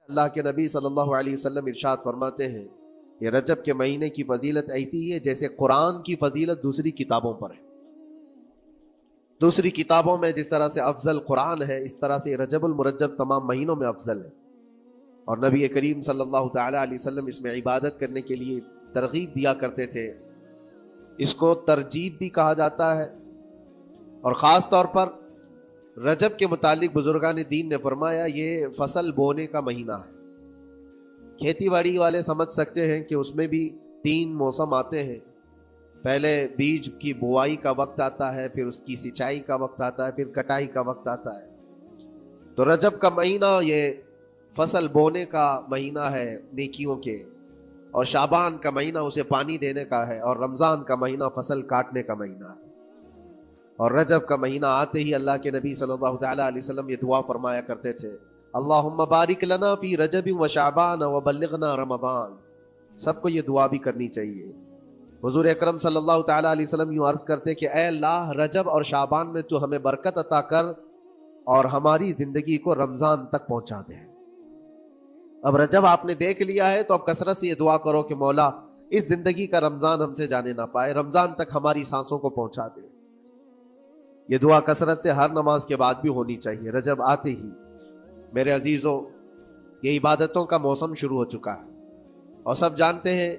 اللہ کے نبی صلی اللہ علیہ وسلم ارشاد فرماتے ہیں یہ رجب کے مہینے کی فضیلت ایسی ہے جیسے قرآن کی فضیلت دوسری کتابوں پر ہے۔ دوسری کتابوں میں جس طرح سے افضل قرآن ہے، اس طرح سے رجب المرجب تمام مہینوں میں افضل ہے، اور نبی کریم صلی اللہ تعالی علیہ وسلم اس میں عبادت کرنے کے لیے ترغیب دیا کرتے تھے۔ اس کو ترجیب بھی کہا جاتا ہے، اور خاص طور پر رجب کے متعلق بزرگان دین نے فرمایا یہ فصل بونے کا مہینہ ہے۔ کھیتی باڑی والے سمجھ سکتے ہیں کہ اس میں بھی 3 موسم آتے ہیں، پہلے بیج کی بوائی کا وقت آتا ہے، پھر اس کی سچائی کا وقت آتا ہے، پھر کٹائی کا وقت آتا ہے۔ تو رجب کا مہینہ یہ فصل بونے کا مہینہ ہے نیکیوں کے، اور شعبان کا مہینہ اسے پانی دینے کا ہے، اور رمضان کا مہینہ فصل کاٹنے کا مہینہ ہے۔ اور رجب کا مہینہ آتے ہی اللہ کے نبی صلی اللہ تعالی علیہ وسلم یہ دعا فرمایا کرتے تھے، اللہم بارک لنا فی رجب و شعبان و بلغنا رمضان۔ سب کو یہ دعا بھی کرنی چاہیے۔ حضور اکرم صلی اللہ تعالی علیہ وسلم یوں عرض کرتے کہ اے اللہ، رجب اور شعبان میں تو ہمیں برکت عطا کر اور ہماری زندگی کو رمضان تک پہنچا دے۔ اب رجب آپ نے دیکھ لیا ہے تو اب کثرت سے یہ دعا کرو کہ مولا اس زندگی کا رمضان ہم سے جانے نہ پائے، رمضان تک ہماری سانسوں کو پہنچا دے۔ یہ دعا کثرت سے ہر نماز کے بعد بھی ہونی چاہیے۔ رجب آتے ہی میرے عزیزوں یہ عبادتوں کا موسم شروع ہو چکا ہے، اور سب جانتے ہیں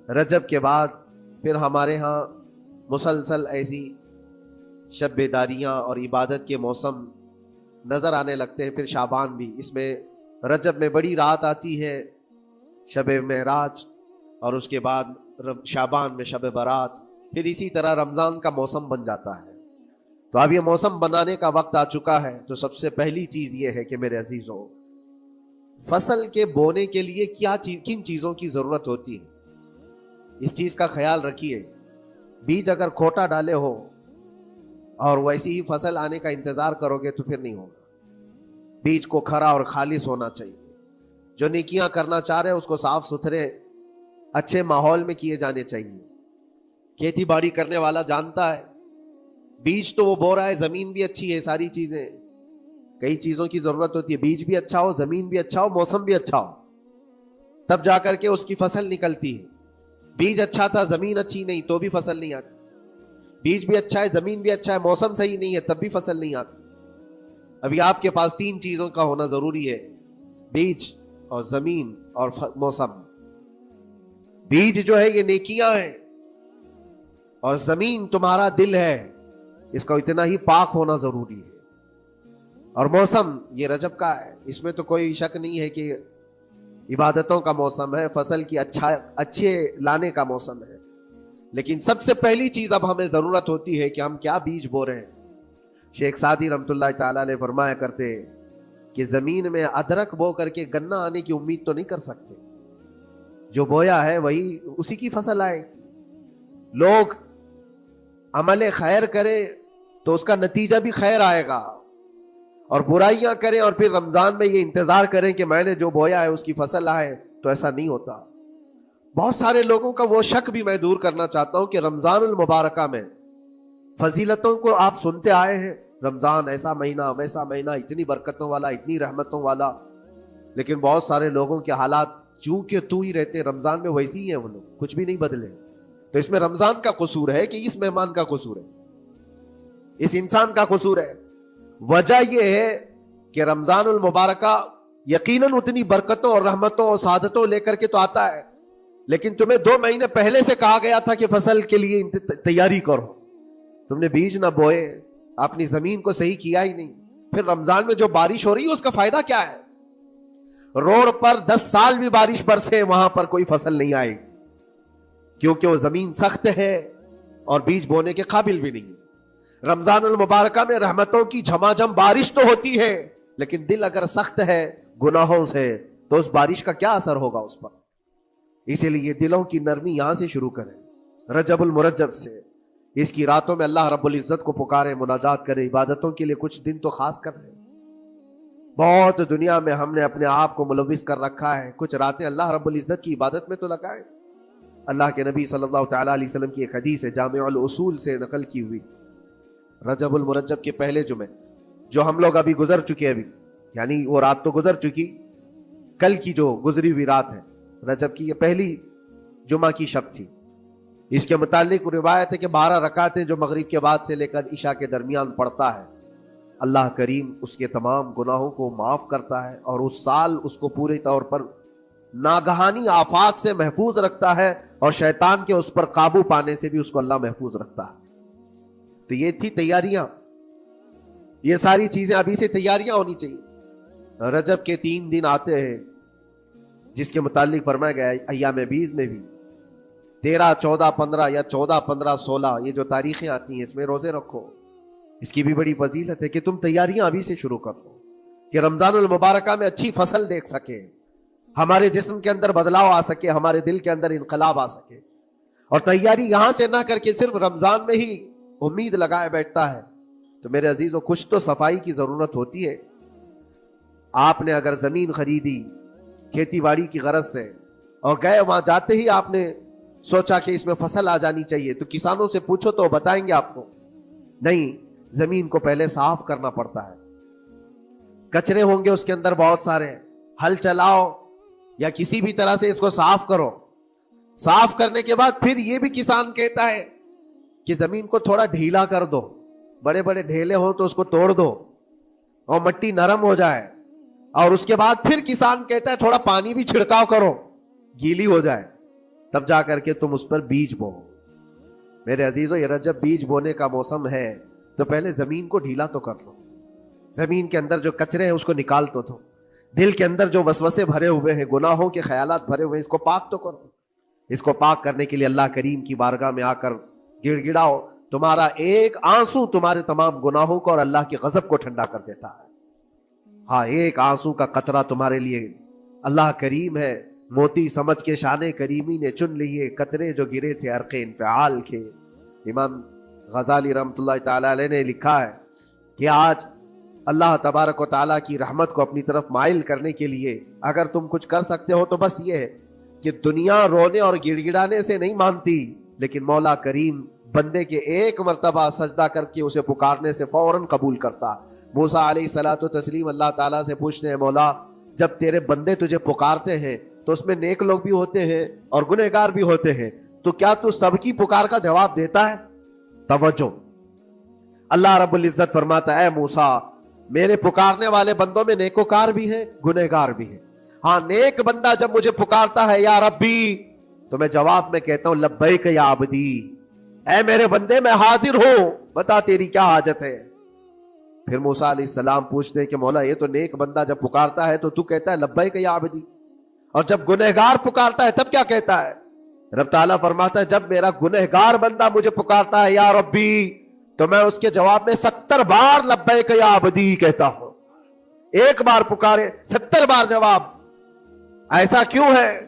رجب کے بعد پھر ہمارے ہاں مسلسل ایسی شب بیداریاں اور عبادت کے موسم نظر آنے لگتے ہیں۔ پھر شعبان بھی، اس میں رجب میں بڑی رات آتی ہے شب معراج، اور اس کے بعد شعبان میں شب برات، پھر اسی طرح رمضان کا موسم بن جاتا ہے۔ تو اب یہ موسم بنانے کا وقت آ چکا ہے، تو سب سے پہلی چیز یہ ہے کہ میرے عزیزوں فصل کے بونے کے لیے کن چیزوں کی ضرورت ہوتی ہے، اس چیز کا خیال رکھیے۔ بیج اگر کھوٹا ڈالے ہو اور ویسی ہی فصل آنے کا انتظار کرو گے تو پھر نہیں ہوگا۔ بیج کو کھرا اور خالص ہونا چاہیے۔ جو نیکیاں کرنا چاہ رہے ہیں اس کو صاف ستھرے اچھے ماحول میں کیے جانے چاہیے۔ کھیتی باڑی کرنے والا جانتا ہے بیج تو وہ بو رہا ہے، زمین بھی اچھی ہے، ساری چیزیں، کئی چیزوں کی ضرورت ہوتی ہے۔ بیج بھی اچھا ہو، زمین بھی اچھا ہو، موسم بھی اچھا ہو، تب جا کر کے اس کی فصل نکلتی ہے۔ بیج اچھا تھا، زمین اچھی نہیں تو بھی فصل نہیں آتی۔ بیج بھی اچھا ہے، زمین بھی اچھا ہے، موسم صحیح نہیں ہے تب بھی فصل نہیں آتی۔ ابھی آپ کے پاس 3 چیزوں کا ہونا ضروری ہے، بیج اور زمین اور موسم۔ بیج جو ہے یہ نیکیاں ہیں، اور زمین تمہارا دل ہے، اس کا اتنا ہی پاک ہونا ضروری ہے۔ اور موسم یہ رجب کا ہے، اس میں تو کوئی شک نہیں ہے کہ عبادتوں کا موسم ہے، فصل کی اچھے لانے کا موسم ہے۔ لیکن سب سے پہلی چیز اب ہمیں ضرورت ہوتی ہے کہ ہم کیا بیج بو رہے ہیں۔ شیخ سعدی رحمۃ اللہ تعالیٰ علیہ فرمایا کرتے کہ زمین میں ادرک بو کر کے گنا آنے کی امید تو نہیں کر سکتے، جو بویا ہے وہی اسی کی فصل آئے۔ لوگ عمل خیر کرے تو اس کا نتیجہ بھی خیر آئے گا، اور برائیاں کریں اور پھر رمضان میں یہ انتظار کریں کہ میں نے جو بویا ہے اس کی فصل آئے، تو ایسا نہیں ہوتا۔ بہت سارے لوگوں کا وہ شک بھی میں دور کرنا چاہتا ہوں کہ رمضان المبارکہ میں فضیلتوں کو آپ سنتے آئے ہیں، رمضان ایسا مہینہ ویسا مہینہ، اتنی برکتوں والا، اتنی رحمتوں والا، لیکن بہت سارے لوگوں کے حالات چونکہ تو ہی رہتے رمضان میں ویسی ہی ہیں، وہ لوگ کچھ بھی نہیں بدلے۔ تو اس میں رمضان کا قصور ہے کہ اس مہمان کا قصور ہے، اس انسان کا قصور ہے؟ وجہ یہ ہے کہ رمضان المبارکہ یقیناً اتنی برکتوں اور رحمتوں اور سعادتوں لے کر کے تو آتا ہے، لیکن تمہیں 2 مہینے پہلے سے کہا گیا تھا کہ فصل کے لیے تیاری کرو، تم نے بیج نہ بوئے، اپنی زمین کو صحیح کیا ہی نہیں، پھر رمضان میں جو بارش ہو رہی ہے اس کا فائدہ کیا ہے؟ روڈ پر 10 سال بھی بارش برسے وہاں پر کوئی فصل نہیں آئے، کیونکہ وہ زمین سخت ہے اور بیج بونے کے قابل بھی نہیں ہے۔ رمضان المبارکہ میں رحمتوں کی جھماجھم بارش تو ہوتی ہے، لیکن دل اگر سخت ہے گناہوں سے تو اس بارش کا کیا اثر ہوگا اس پر؟ اسی لیے دلوں کی نرمی یہاں سے شروع کریں، رجب المرجب سے۔ اس کی راتوں میں اللہ رب العزت کو پکارے، مناجات کرے، عبادتوں کے لیے کچھ دن تو خاص کر لیں۔ بہت دنیا میں ہم نے اپنے آپ کو ملوث کر رکھا ہے، کچھ راتیں اللہ رب العزت کی عبادت میں تو لگائیں۔ اللہ کے نبی صلی اللہ تعالیٰ علیہ وسلم کی ایک حدیث ہے، جامع الاصول سے نقل کی ہوئی، رجب المرجب کے پہلے جمعے جو ہم لوگ ابھی گزر چکے، ابھی یعنی وہ رات تو گزر چکی، کل کی جو گزری ہوئی رات ہے رجب کی، یہ پہلی جمعہ کی شب تھی. اس کے متعلق روایت ہے کہ 12 رکعتیں جو مغرب کے بعد سے لے کر عشاء کے درمیان پڑھتا ہے، اللہ کریم اس کے تمام گناہوں کو معاف کرتا ہے اور اس سال اس کو پورے طور پر ناگہانی آفات سے محفوظ رکھتا ہے، اور شیطان کے اس پر قابو پانے سے بھی اس کو اللہ محفوظ رکھتا ہے. تو یہ تھی تیاریاں، یہ ساری چیزیں ابھی سے تیاریاں ہونی چاہیے. رجب کے 3 دن آتے ہیں جس کے متعلق فرمایا گیا ہے ایام بیز میں بھی 13 14 15 یا 14 15 16 یہ جو تاریخیں آتی ہیں اس میں روزے رکھو. اس کی بھی بڑی فضیلت ہے کہ تم تیاریاں ابھی سے شروع کر دو کہ رمضان المبارکہ میں اچھی فصل دیکھ سکے، ہمارے جسم کے اندر بدلاؤ آ سکے، ہمارے دل کے اندر انقلاب آ سکے. اور تیاری یہاں سے نہ کر کے صرف رمضان میں ہی امید لگائے بیٹھتا ہے تو میرے عزیزوں کچھ تو صفائی کی ضرورت ہوتی ہے. آپ نے اگر زمین خریدی کھیتی باڑی کی غرض سے اور گئے، وہاں جاتے ہی آپ نے سوچا کہ اس میں فصل آ جانی چاہیے، تو کسانوں سے پوچھو تو بتائیں گے آپ کو نہیں، زمین کو پہلے صاف کرنا پڑتا ہے، کچرے ہوں گے اس کے اندر بہت سارے، ہل چلاؤ یا کسی بھی طرح سے اس کو صاف کرو. صاف کرنے کے بعد پھر یہ بھی کسان کہتا ہے کہ زمین کو تھوڑا ڈھیلا کر دو، بڑے بڑے ڈھیلے ہوں تو اس کو توڑ دو اور مٹی نرم ہو جائے. اور اس کے بعد پھر کسان کہتا ہے تھوڑا پانی بھی چھڑکاؤ کرو، گیلی ہو جائے، تب جا کر کے تم اس پر بیج بو. میرے عزیزو یہ رجب بیج بونے کا موسم ہے تو پہلے زمین کو ڈھیلا تو کر لو، زمین کے اندر جو کچرے ہیں اس کو نکال تو دو، دل کے اندر جو وسوسے بھرے ہوئے ہیں، گناہوں کے خیالات بھرے ہوئے ہیں، اس کو پاک تو کرو. اس کو پاک کرنے کے لیے اللہ کریم کی بارگاہ میں آ کر گڑ گڑاؤ. تمہارا ایک آنسو تمہارے تمام گناہوں کو اور اللہ کے غضب کو ٹھنڈا کر دیتا ہے. ہاں، ایک آنسو کا قطرہ تمہارے لیے اللہ کریم ہے، موتی سمجھ کے شان کریمی نے چن لیے قطرے جو گرے تھے عرق انفعال کے. امام غزالی رحمۃ اللہ تعالی علیہ نے لکھا ہے کہ آج اللہ تبارک و تعالیٰ کی رحمت کو اپنی طرف مائل کرنے کے لیے اگر تم کچھ کر سکتے ہو تو بس یہ ہے کہ دنیا رونے اور گڑ گڑانے سے نہیں مانتی، لیکن مولا کریم بندے کے ایک مرتبہ سجدہ کر کے اسے پکارنے سے فوراً قبول کرتا. موسیٰ علیہ الصلوۃ والتسلیم اللہ تعالیٰ سے پوچھتے ہیں مولا جب تیرے بندے تجھے پکارتے ہیں تو اس میں نیک لوگ بھی ہوتے ہیں اور گنہگار بھی ہوتے ہیں، تو کیا تو سب کی پکار کا جواب دیتا ہے؟ توجہ، اللہ رب العزت فرماتا ہے اے موسیٰ میرے پکارنے والے بندوں میں نیکوکار بھی ہیں گنہگار بھی ہیں. ہاں، نیک بندہ جب مجھے پکارتا ہے یا ربی تو میں جواب میں کہتا ہوں لبیک یا عبدی، اے میرے بندے میں حاضر ہوں، بتا تیری کیا حاجت ہے. پھر موسیٰ علیہ السلام پوچھتے ہیں کہ مولا یہ تو نیک بندہ جب پکارتا ہے تو کہتا ہے لبیک یا عبدی، اور جب گنہگار پکارتا ہے تب کیا کہتا ہے؟ رب تعالیٰ فرماتا ہے جب میرا گنہگار بندہ مجھے پکارتا ہے یا ربی تو میں اس کے جواب میں 70 بار لبیک یا عبدی کہتا ہوں. ایک بار پکارے 70 بار جواب. ایسا کیوں ہے؟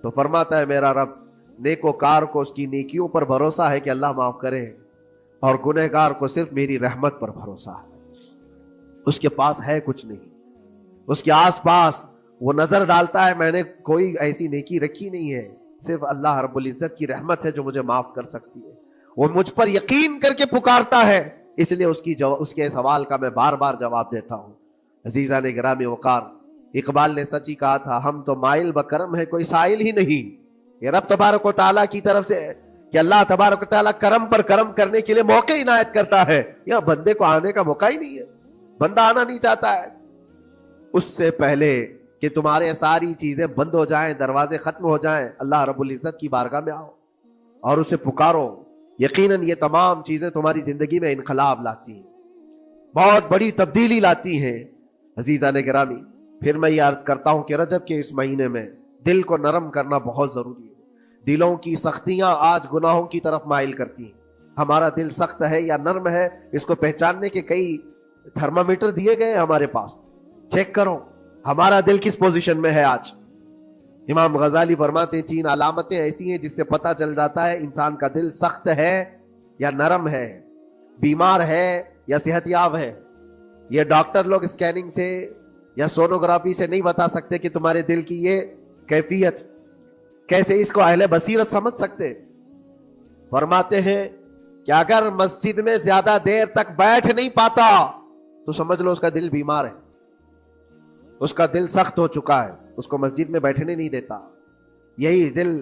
تو فرماتا ہے میرا رب نیکوکار کو اس کی نیکیوں پر بھروسہ ہے کہ اللہ معاف کرے، اور گنہگار کو صرف میری رحمت پر بھروسہ ہے. اس کے پاس ہے کچھ نہیں، اس کے آس پاس وہ نظر ڈالتا ہے میں نے کوئی ایسی نیکی رکھی نہیں ہے، صرف اللہ رب العزت کی رحمت ہے جو مجھے معاف کر سکتی ہے. وہ مجھ پر یقین کر کے پکارتا ہے، اس لیے اس کے سوال کا میں بار بار جواب دیتا ہوں. عزیزان گرامی وقار، اقبال نے سچ ہی کہا تھا ہم تو مائل بکرم ہے کوئی سائل ہی نہیں. یہ رب تبارک و تعالیٰ کی طرف سے کہ اللہ تبارک و تعالیٰ کرم پر کرم کرنے کے لیے موقع عنایت کرتا ہے. یا بندے کو آنے کا موقع ہی نہیں ہے، بندہ آنا نہیں چاہتا ہے. اس سے پہلے کہ تمہارے ساری چیزیں بند ہو جائیں، دروازے ختم ہو جائیں، اللہ رب العزت کی بارگاہ میں آؤ اور اسے پکارو. یقیناً یہ تمام چیزیں تمہاری زندگی میں انقلاب لاتی ہیں، بہت بڑی تبدیلی لاتی ہیں. عزیزان گرامی، پھر میں یہ عرض کرتا ہوں کہ رجب کے اس مہینے میں دل کو نرم کرنا بہت ضروری ہے. دلوں کی سختیاں آج گناہوں کی طرف مائل کرتی ہیں. ہمارا دل سخت ہے یا نرم ہے اس کو پہچاننے کے کئی تھرمامیٹر دیے گئے ہیں ہمارے پاس. چیک کرو ہمارا دل کس پوزیشن میں ہے آج. امام غزالی فرماتے ہیں 3 علامتیں ایسی ہیں جس سے پتہ چل جاتا ہے انسان کا دل سخت ہے یا نرم ہے، بیمار ہے یا صحت یاب ہے. یہ ڈاکٹر لوگ اسکیننگ سے یا سونوگرافی سے نہیں بتا سکتے کہ تمہارے دل کی یہ کیفیت کیسے، اس کو اہل بصیرت سمجھ سکتے. فرماتے ہیں کہ اگر مسجد میں زیادہ دیر تک بیٹھ نہیں پاتا تو سمجھ لو اس کا دل بیمار ہے. اس کا دل سخت ہو چکا ہے، اس کو مسجد میں بیٹھنے نہیں دیتا. یہی دل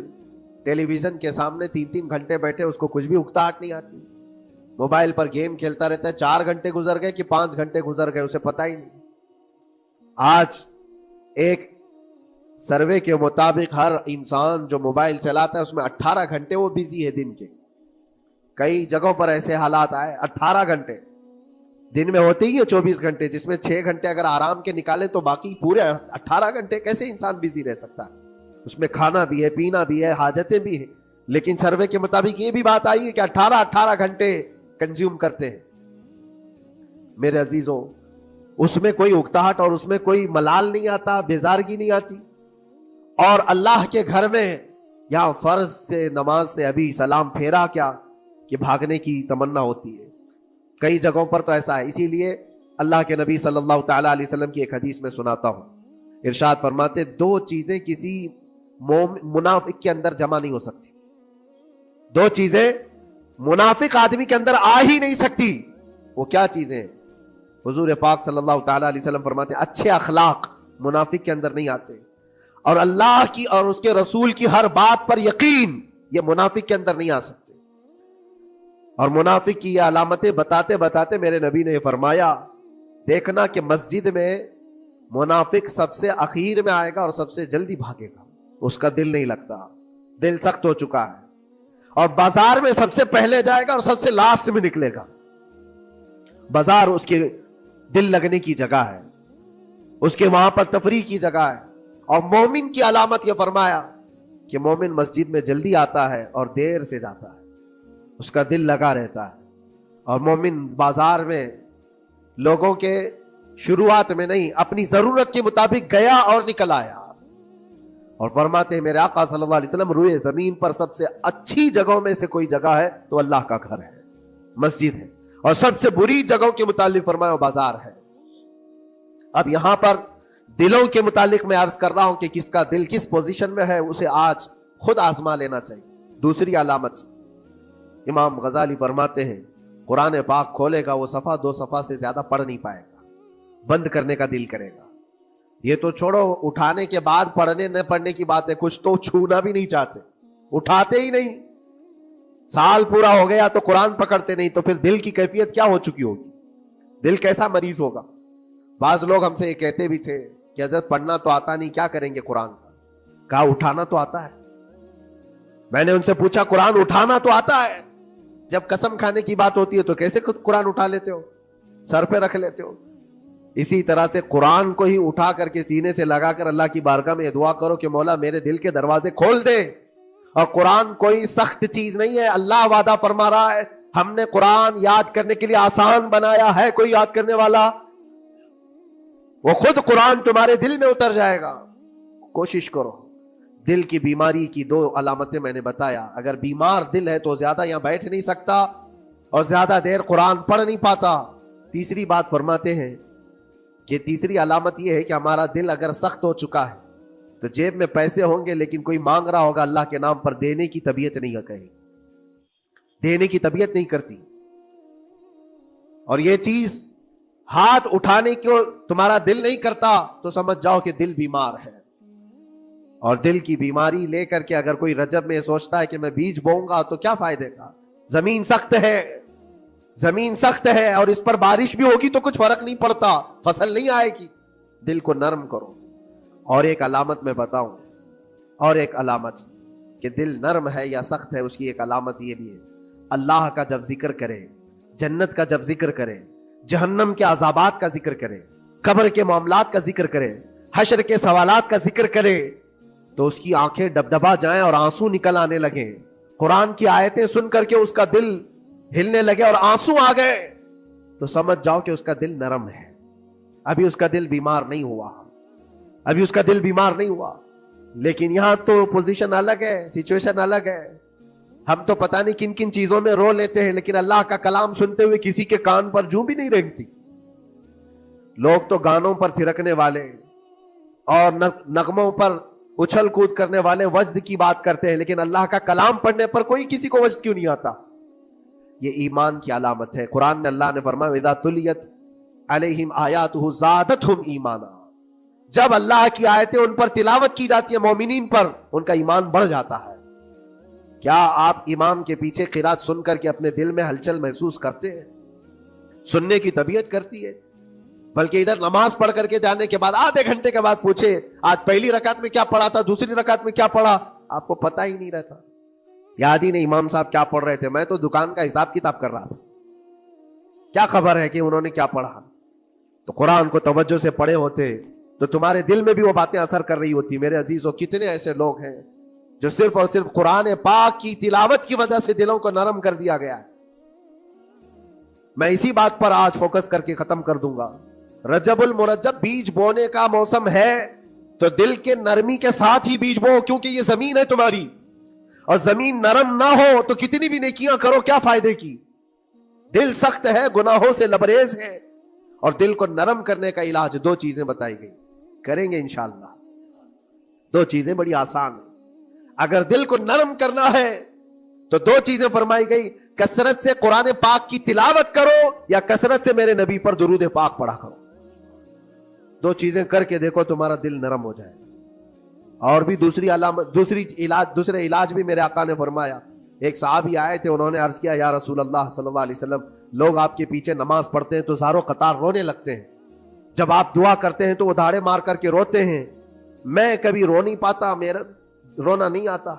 ٹیلی ویژن کے سامنے 3 گھنٹے بیٹھے، اس کو کچھ بھی اکتاہٹ نہیں آتی. موبائل پر گیم کھیلتا رہتا ہے، 4 گھنٹے گزر گئے کہ 5 گھنٹے گزر گئے اسے پتہ ہی نہیں. آج ایک سروے کے مطابق ہر انسان جو موبائل چلاتا ہے اس میں 18 گھنٹے وہ بزی ہے دن کے. کئی جگہوں پر ایسے حالات آئے 18 گھنٹے دن میں ہوتے ہی ہے 24 گھنٹے، جس میں 6 گھنٹے اگر آرام کے نکالے تو باقی پورے 18 گھنٹے کیسے انسان بزی رہ سکتا ہے؟ اس میں کھانا بھی ہے، پینا بھی ہے، حاجتیں بھی ہیں. لیکن سروے کے مطابق یہ بھی بات آئی ہے کہ 18 گھنٹے کنزیوم کرتے ہیں. میرے عزیزوں، اس میں کوئی اکتاہٹ اور اس میں کوئی ملال نہیں آتا، بیزارگی نہیں آتی. اور اللہ کے گھر میں یا فرض سے نماز سے ابھی سلام پھیرا کیا کہ بھاگنے کی تمنا ہوتی ہے. کئی جگہوں پر تو ایسا ہے. اسی لیے اللہ کے نبی صلی اللہ تعالی علیہ وسلم کی ایک حدیث میں سناتا ہوں. ارشاد فرماتے 2 چیزیں کسی منافق کے اندر جمع نہیں ہو سکتی. 2 چیزیں منافق آدمی کے اندر آ ہی نہیں سکتی. وہ کیا چیزیں؟ حضور پاک صلی اللہ تعالی علیہ وسلم فرماتے اچھے اخلاق منافق کے اندر نہیں آتے، اور اللہ کی اور اس کے رسول کی ہر بات پر یقین یہ منافق کے اندر نہیں آ سکتے. اور منافق کی یہ علامتیں بتاتے بتاتے میرے نبی نے فرمایا دیکھنا کہ مسجد میں منافق سب سے اخیر میں آئے گا اور سب سے جلدی بھاگے گا. اس کا دل نہیں لگتا، دل سخت ہو چکا ہے. اور بازار میں سب سے پہلے جائے گا اور سب سے لاسٹ میں نکلے گا. بازار اس کے دل لگنے کی جگہ ہے، اس کے وہاں پر تفریح کی جگہ ہے. اور مومن کی علامت یہ فرمایا کہ مومن مسجد میں جلدی آتا ہے اور دیر سے جاتا ہے، اس کا دل لگا رہتا ہے. اور مومن بازار میں لوگوں کے شروعات میں نہیں، اپنی ضرورت کے مطابق گیا اور نکل آیا. اور فرماتے ہیں میرے آقا صلی اللہ علیہ وسلم روئے زمین پر سب سے اچھی جگہوں میں سے کوئی جگہ ہے تو اللہ کا گھر ہے، مسجد ہے. اور سب سے بری جگہوں کے متعلق فرمایا وہ بازار ہے. اب یہاں پر دلوں کے متعلق میں عرض کر رہا ہوں کہ کس کا دل کس پوزیشن میں ہے، اسے آج خود آزما لینا چاہیے. دوسری علامت امام غزالی فرماتے ہیں قرآن پاک کھولے گا وہ صفحہ 2 صفحہ سے زیادہ پڑھ نہیں پائے گا، بند کرنے کا دل کرے گا. یہ تو چھوڑو اٹھانے کے بعد پڑھنے نہ پڑھنے کی بات ہے، کچھ تو چھونا بھی نہیں چاہتے، اٹھاتے ہی نہیں. سال پورا ہو گیا تو قرآن پکڑتے نہیں، تو پھر دل کی کیفیت کیا ہو چکی ہوگی؟ دل کیسا مریض ہوگا؟ بعض لوگ ہم سے یہ کہتے بھی تھے کہ حضرت پڑھنا تو آتا نہیں، کیا کریں گے قرآن کا؟ کہا اٹھانا تو آتا ہے. میں نے ان سے پوچھا قرآن اٹھانا تو آتا ہے، جب قسم کھانے کی بات ہوتی ہے تو کیسے قرآن اٹھا لیتے ہو، سر پہ رکھ لیتے ہو؟ اسی طرح سے قرآن کو ہی اٹھا کر کے سینے سے لگا کر اللہ کی بارگاہ میں دعا کرو کہ مولا میرے دل کے دروازے کھول دے. اور قرآن کوئی سخت چیز نہیں ہے، اللہ وعدہ فرما رہا ہے ہم نے قرآن یاد کرنے کے لیے آسان بنایا ہے. کوئی یاد کرنے والا؟ وہ خود قرآن تمہارے دل میں اتر جائے گا. کوشش کرو. دل کی بیماری کی 2 علامتیں میں نے بتایا. اگر بیمار دل ہے تو زیادہ یہاں بیٹھ نہیں سکتا اور زیادہ دیر قرآن پڑھ نہیں پاتا. تیسری بات فرماتے ہیں کہ تیسری علامت یہ ہے کہ ہمارا دل اگر سخت ہو چکا ہے تو جیب میں پیسے ہوں گے لیکن کوئی مانگ رہا ہوگا اللہ کے نام پر، دینے کی طبیعت نہیں کہیں، دینے کی طبیعت نہیں کرتی. اور یہ چیز ہاتھ اٹھانے کو تمہارا دل نہیں کرتا تو سمجھ جاؤ کہ دل بیمار ہے. اور دل کی بیماری لے کر کے اگر کوئی رجب میں سوچتا ہے کہ میں بیج بوؤں گا تو کیا فائدے کا؟ زمین سخت ہے، زمین سخت ہے اور اس پر بارش بھی ہوگی تو کچھ فرق نہیں پڑتا، فصل نہیں آئے گی. دل کو نرم کرو. اور ایک علامت میں بتاؤں، اور ایک علامت کہ دل نرم ہے یا سخت ہے، اس کی ایک علامت یہ بھی ہے اللہ کا جب ذکر کرے، جنت کا جب ذکر کرے، جہنم کے عذابات کا ذکر کرے، قبر کے معاملات کا ذکر کرے، حشر کے سوالات کا ذکر کرے تو اس کی آنکھیں ڈبڈبا جائیں اور آنسو نکل آنے لگیں. قرآن کی آیتیں سن کر کے اس کا دل ہلنے لگے اور آنسو آ گئے تو سمجھ جاؤ کہ اس کا دل نرم ہے. ابھی اس کا دل بیمار نہیں ہوا، ابھی اس کا دل بیمار نہیں ہوا. لیکن یہاں تو پوزیشن الگ ہے، سچویشن الگ ہے. ہم تو پتہ نہیں کن کن چیزوں میں رو لیتے ہیں لیکن اللہ کا کلام سنتے ہوئے کسی کے کان پر جوں بھی نہیں رینگتی. لوگ تو گانوں پر تھرکنے والے اور نغموں پر اچھل کود کرنے والے وجد کی بات کرتے ہیں، لیکن اللہ کا کلام پڑھنے پر کوئی کسی کو وجد کیوں نہیں آتا؟ یہ ایمان کی علامت ہے. قرآن میں اللہ نے فرمایا اذا تلیت علیہم آیاتہ زادتہم ایمانا، جب اللہ کی آیتیں ان پر تلاوت کی جاتی ہے مومنین پر، ان کا ایمان بڑھ جاتا ہے۔ کیا آپ امام کے پیچھے قرات سن کر کے اپنے دل میں ہلچل محسوس کرتے ہیں؟ سننے کی طبیعت کرتی ہے؟ بلکہ ادھر نماز پڑھ کر کے جانے کے بعد آدھے گھنٹے کے بعد پوچھے آج پہلی رکعت میں کیا پڑھا تھا، دوسری رکعت میں کیا پڑھا، آپ کو پتہ ہی نہیں رہتا، یاد ہی نہیں امام صاحب کیا پڑھ رہے تھے، میں تو دکان کا حساب کتاب کر رہا تھا، کیا خبر ہے کہ انہوں نے کیا پڑھا۔ تو قرآن کو توجہ سے پڑھے ہوتے تو تمہارے دل میں بھی وہ باتیں اثر کر رہی ہوتی۔ میرے عزیزوں، کتنے ایسے لوگ ہیں جو صرف اور صرف قرآن پاک کی تلاوت کی وجہ سے دلوں کو نرم کر دیا گیا ہے۔ میں اسی بات پر آج فوکس کر کے ختم کر دوں گا۔ رجب المرجب بیج بونے کا موسم ہے تو دل کے نرمی کے ساتھ ہی بیج بو، کیونکہ یہ زمین ہے تمہاری، اور زمین نرم نہ ہو تو کتنی بھی نیکیاں کرو کیا فائدے کی۔ دل سخت ہے، گناہوں سے لبریز ہے، اور دل کو نرم کرنے کا علاج دو چیزیں بتائی گئی، کریں گے انشاءاللہ۔ دو چیزیں بڑی آسان ہیں، اگر دل کو نرم کرنا ہے تو دو چیزیں فرمائی گئی، کثرت سے قرآن پاک کی تلاوت کرو یا کثرت سے میرے نبی پر درود پاک پڑھا کرو۔ دو چیزیں کر کے دیکھو، تمہارا دل نرم ہو جائے۔ اور بھی دوسری علامت، دوسرے علاج بھی میرے آقا نے فرمایا۔ ایک صحابی آئے تھے، انہوں نے عرض کیا یا رسول اللہ صلی اللہ علیہ وسلم، لوگ آپ کے پیچھے نماز پڑھتے ہیں تو زاروں قطار رونے لگتے ہیں، جب آپ دعا کرتے ہیں تو وہ دھاڑے مار کر کے روتے ہیں، میں کبھی رو نہیں پاتا، میرا رونا نہیں آتا،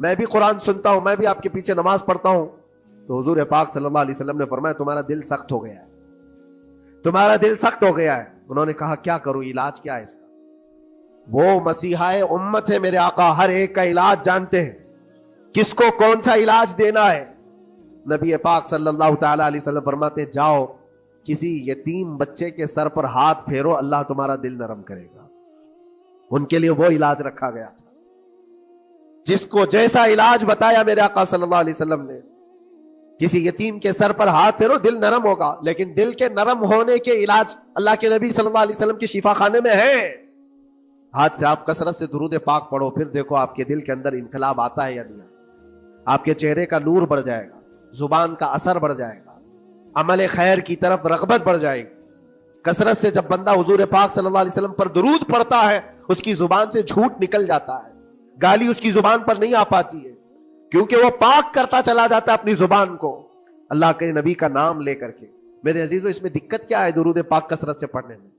میں بھی قرآن سنتا ہوں، میں بھی آپ کے پیچھے نماز پڑھتا ہوں۔ تو حضور پاک صلی اللہ علیہ وسلم نے فرمایا تمہارا دل سخت ہو گیا ہے، تمہارا دل سخت ہو گیا ہے۔ انہوں نے کہا کیا کروں، علاج کیا ہے اس کا؟ وہ مسیحا امت ہے میرے آقا، ہر ایک کا علاج جانتے ہیں، کس کو کون سا علاج دینا ہے۔ نبی پاک صلی اللہ تعالی علیہ وسلم فرماتے ہیں جاؤ کسی یتیم بچے کے سر پر ہاتھ پھیرو، اللہ تمہارا دل نرم کرے گا۔ ان کے لیے وہ علاج رکھا گیا تھا، جس کو جیسا علاج بتایا میرے آقا صلی اللہ علیہ وسلم نے، کسی یتیم کے سر پر ہاتھ پھیرو دل نرم ہوگا۔ لیکن دل کے نرم ہونے کے علاج اللہ کے نبی صلی اللہ علیہ وسلم کے شفا خانے میں ہے۔ ہاتھ سے آپ کثرت سے درود پاک پڑھو، پھر دیکھو آپ کے دل کے اندر انقلاب آتا ہے یا نہیں آتا۔ آپ کے چہرے کا نور بڑھ جائے گا، زبان کا اثر بڑھ جائے گا، عمل خیر کی طرف رغبت بڑھ جائے گی۔ کثرت سے جب بندہ حضور پاک صلی اللہ علیہ وسلم پر درود پڑھتا ہے، اس کی زبان سے جھوٹ نکل جاتا ہے، گالی اس کی زبان پر نہیں آ پاتی ہے، کیونکہ وہ پاک کرتا چلا جاتا ہے اپنی زبان کو اللہ کے نبی کا نام لے کر کے۔ میرے عزیزو، اس میں دقت کیا ہے درود پاک کثرت سے پڑھنے میں؟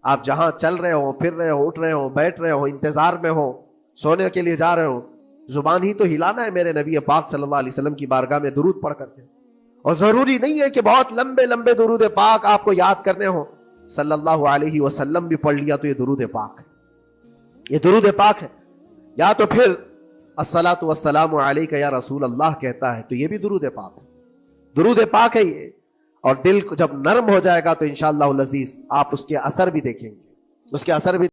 آپ جہاں چل رہے ہو، پھر رہے ہو، اٹھ رہے ہو، بیٹھ رہے ہو، انتظار میں ہو، سونے کے لیے جا رہے ہو، زبان ہی تو ہلانا ہے میرے نبی پاک صلی اللہ علیہ وسلم کی بارگاہ میں درود پڑھ کر کے۔ اور ضروری نہیں ہے کہ بہت لمبے لمبے درود پاک آپ کو یاد کرنے ہو، صلی اللہ علیہ وسلم بھی پڑھ لیا تو یہ درود پاک ہے، یہ درود پاک ہے۔ یا تو پھر الصلاۃ والسلام علیک یا رسول اللہ کہتا ہے تو یہ بھی درود پاک ہے، درود پاک ہے یہ۔ اور دل جب نرم ہو جائے گا تو انشاءاللہ العزیز آپ اس کے اثر بھی دیکھیں گے، اس کے اثر بھی